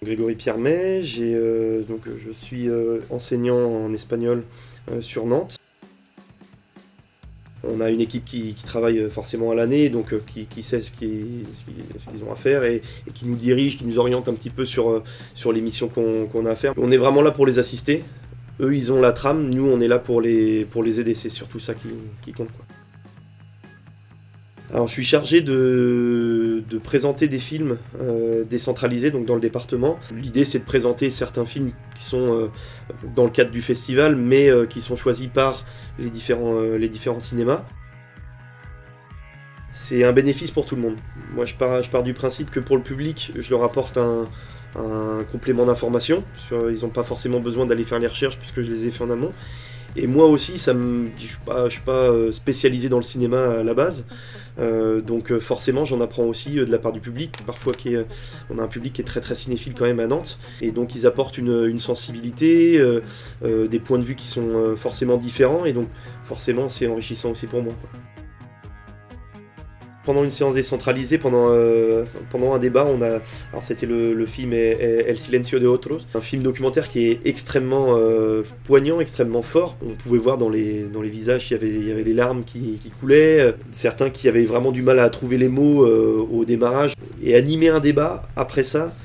Grégory Piermet, je suis enseignant en espagnol sur Nantes. On a une équipe qui travaille forcément à l'année, donc qui sait ce qu'ils ont à faire et qui nous dirige, qui nous oriente un petit peu sur les missions qu'on a à faire. On est vraiment là pour les assister. Eux, ils ont la trame, nous, on est là pour les aider. C'est surtout ça qui compte, quoi. Alors, je suis chargé de présenter des films décentralisés, donc dans le département. L'idée, c'est de présenter certains films qui sont dans le cadre du festival, mais qui sont choisis par les différents cinémas. C'est un bénéfice pour tout le monde. Moi, je pars du principe que pour le public, je leur apporte un complément d'information. Ils n'ont pas forcément besoin d'aller faire les recherches puisque je les ai fait en amont. Et moi aussi, je ne suis pas spécialisé dans le cinéma à la base, donc forcément j'en apprends aussi de la part du public, parfois on a un public qui est très très cinéphile quand même à Nantes, et donc ils apportent une sensibilité, des points de vue qui sont forcément différents, et donc forcément c'est enrichissant aussi pour moi, quoi. Pendant une séance décentralisée, pendant un débat, alors c'était le film El Silencio de Otros, un film documentaire qui est extrêmement poignant, extrêmement fort. On pouvait voir dans les visages il y avait les larmes qui coulaient, certains qui avaient vraiment du mal à trouver les mots au démarrage. Et animer un débat après ça,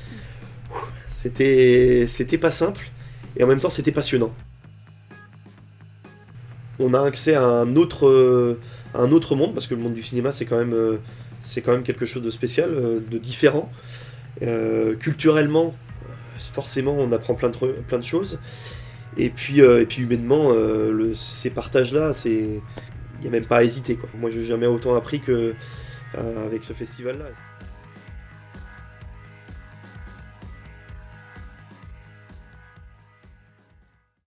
c'était pas simple, et en même temps c'était passionnant. On a accès à un autre monde, parce que le monde du cinéma c'est quand même quelque chose de spécial, de différent. Culturellement, forcément on apprend plein de choses. Et puis humainement, ces partages-là, il n'y a même pas à hésiter, quoi. Moi j'ai jamais autant appris avec ce festival-là.